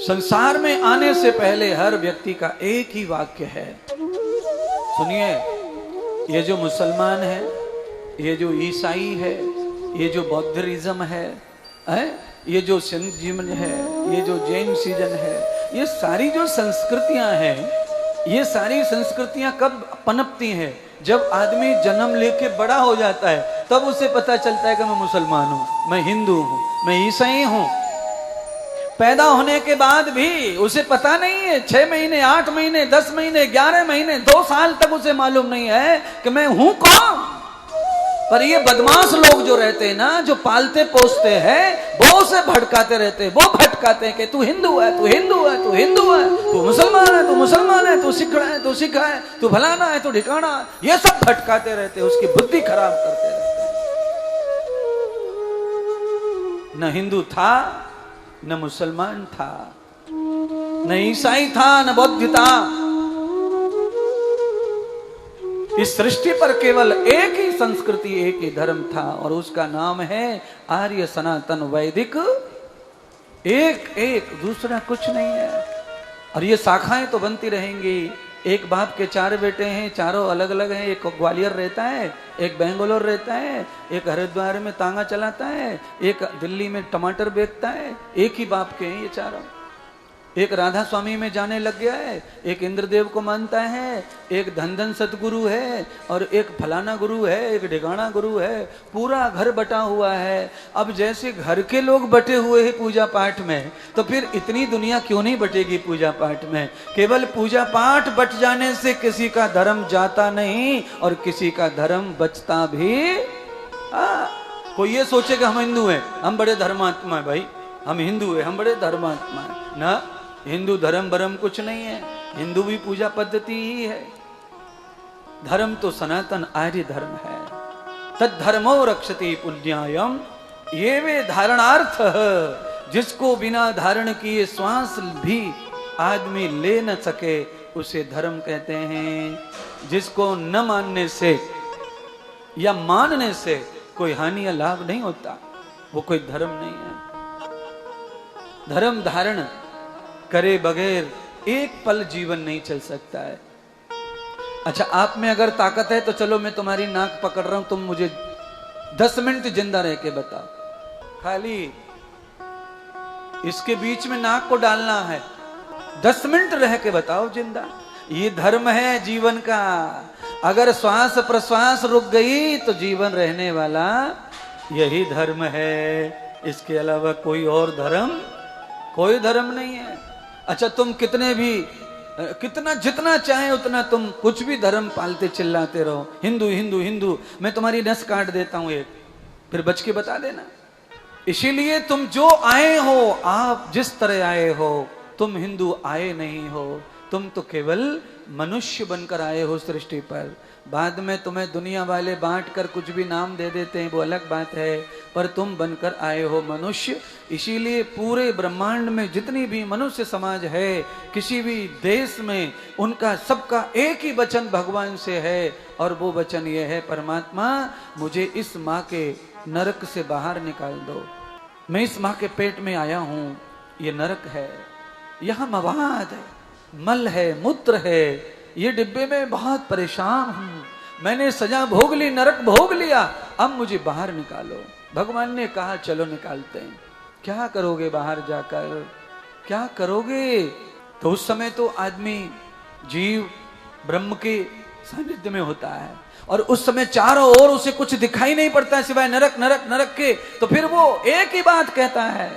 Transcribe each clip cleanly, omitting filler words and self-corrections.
संसार में आने से पहले हर व्यक्ति का एक ही वाक्य है। सुनिए, ये जो मुसलमान है, ये जो ईसाई है, ये जो बौद्धिज्म है, ये जो सिंधिज्म है, ये जो जैन सीजन है, ये सारी जो संस्कृतियां हैं, ये सारी संस्कृतियां कब पनपती हैं? जब आदमी जन्म लेके बड़ा हो जाता है, तब उसे पता चलता है कि मैं मुसलमान हूं, मैं हिंदू हूं, मैं ईसाई हूं। पैदा होने के बाद भी उसे पता नहीं है। 6 महीने, 8 महीने, 10 महीने, 11 महीने, 2 साल तक उसे मालूम नहीं है कि मैं हूं कौन। पर ये बदमाश लोग जो रहते हैं ना, जो पालते पोसते हैं, वो उसे भटकाते रहते हैं। वो भटकाते हैं कि तू हिंदू है, तू हिंदू है, तू हिंदू है, तू मुसलमान है, तू मुसलमान है, तू सिख है, तू सिख है, तू फलाना है, तू ढिकाना है। ये सब भटकाते रहते हैं, उसकी बुद्धि खराब करते रहते हैं। न हिंदू था, न मुसलमान था, न ईसाई था, न बौद्ध था। इस सृष्टि पर केवल एक ही संस्कृति, एक ही धर्म था, और उसका नाम है आर्य सनातन वैदिक। एक, दूसरा कुछ नहीं है। और ये शाखाएं तो बनती रहेंगी। एक बाप के 4 बेटे हैं, चारों अलग अलग हैं। एक ग्वालियर रहता है, एक बेंगलोर रहता है, एक हरिद्वार में तांगा चलाता है, एक दिल्ली में टमाटर बेचता है। एक ही बाप के हैं ये चारों। एक राधा स्वामी में जाने लग गया है, एक इंद्रदेव को मानता है, एक धन सतगुरु है, और एक फलाना गुरु है, एक ढिकाना गुरु है। पूरा घर बटा हुआ है। अब जैसे घर के लोग बटे हुए हैं पूजा पाठ में, तो फिर इतनी दुनिया क्यों नहीं बटेगी पूजा पाठ में? केवल पूजा पाठ बट जाने से किसी का धर्म जाता नहीं, और किसी का धर्म बचता भी। कोई ये सोचे कि हम हिंदू हैं, हम बड़े धर्मात्मा है। भाई, हम हिंदू है, हम बड़े धर्मात्मा है ना। हिंदू धर्म बरम कुछ नहीं है। हिंदू भी पूजा पद्धति ही है। धर्म तो सनातन आर्य धर्म है। तद धर्मो रक्षति पुण्यायम, ये वे धारणार्थ, जिसको बिना धारण किए श्वास भी आदमी ले न सके, उसे धर्म कहते हैं। जिसको न मानने से या मानने से कोई हानि या लाभ नहीं होता, वो कोई धर्म नहीं है। धर्म धारण करे बगैर एक पल जीवन नहीं चल सकता है। अच्छा, आप में अगर ताकत है तो चलो मैं तुम्हारी नाक पकड़ रहा हूं, तुम मुझे 10 मिनट जिंदा रह के बताओ। खाली इसके बीच में नाक को डालना है, 10 मिनट रह के बताओ जिंदा। ये धर्म है जीवन का। अगर श्वास प्रश्वास रुक गई तो जीवन रहने वाला यही धर्म है। इसके अलावा कोई और धर्म, कोई धर्म नहीं है। अच्छा, तुम कितने भी, कितना जितना चाहे उतना तुम कुछ भी धर्म पालते चिल्लाते रहो, हिंदू हिंदू हिंदू। मैं तुम्हारी नस काट देता हूं एक, फिर बच के बता देना। इसीलिए तुम जो आए हो, आप जिस तरह आए हो, तुम हिंदू आए नहीं हो। तुम तो केवल मनुष्य बनकर आए हो सृष्टि पर। बाद में तुम्हें दुनिया वाले बांट कर कुछ भी नाम दे देते हैं, वो अलग बात है, पर तुम बनकर आए हो मनुष्य। इसीलिए पूरे ब्रह्मांड में जितनी भी मनुष्य समाज है, किसी भी देश में, उनका सबका एक ही वचन भगवान से है, और वो वचन ये है, परमात्मा मुझे इस माँ के नरक से बाहर निकाल दो। मैं इस माँ के पेट में आया हूं, ये नरक है, यहाँ मवाद है, मल है, मूत्र है, ये डिब्बे में बहुत परेशान हूं, मैंने सजा भोग ली, नरक भोग लिया, अब मुझे बाहर निकालो। भगवान ने कहा चलो निकालते हैं। क्या करोगे बाहर जाकर, क्या करोगे? तो उस समय तो आदमी जीव ब्रह्म के सानिध्य में होता है, और उस समय चारों ओर उसे कुछ दिखाई नहीं पड़ता सिवाय नरक नरक नरक के। तो फिर वो एक ही बात कहता है।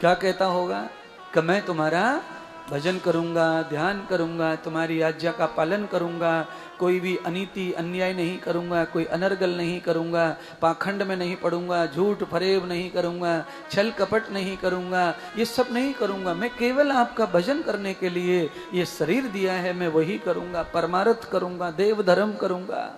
क्या कहता होगा? कि मैं तुम्हारा भजन करूंगा, ध्यान करूंगा, तुम्हारी आज्ञा का पालन करूंगा, कोई भी अनीति अन्याय नहीं करूंगा, कोई अनर्गल नहीं करूंगा, पाखंड में नहीं पड़ूंगा, झूठ फरेब नहीं करूंगा, छल कपट नहीं करूंगा, ये सब नहीं करूंगा। मैं केवल आपका भजन करने के लिए ये शरीर दिया है, मैं वही करूंगा, परमार्थ करूंगा, देव धर्म करूंगा।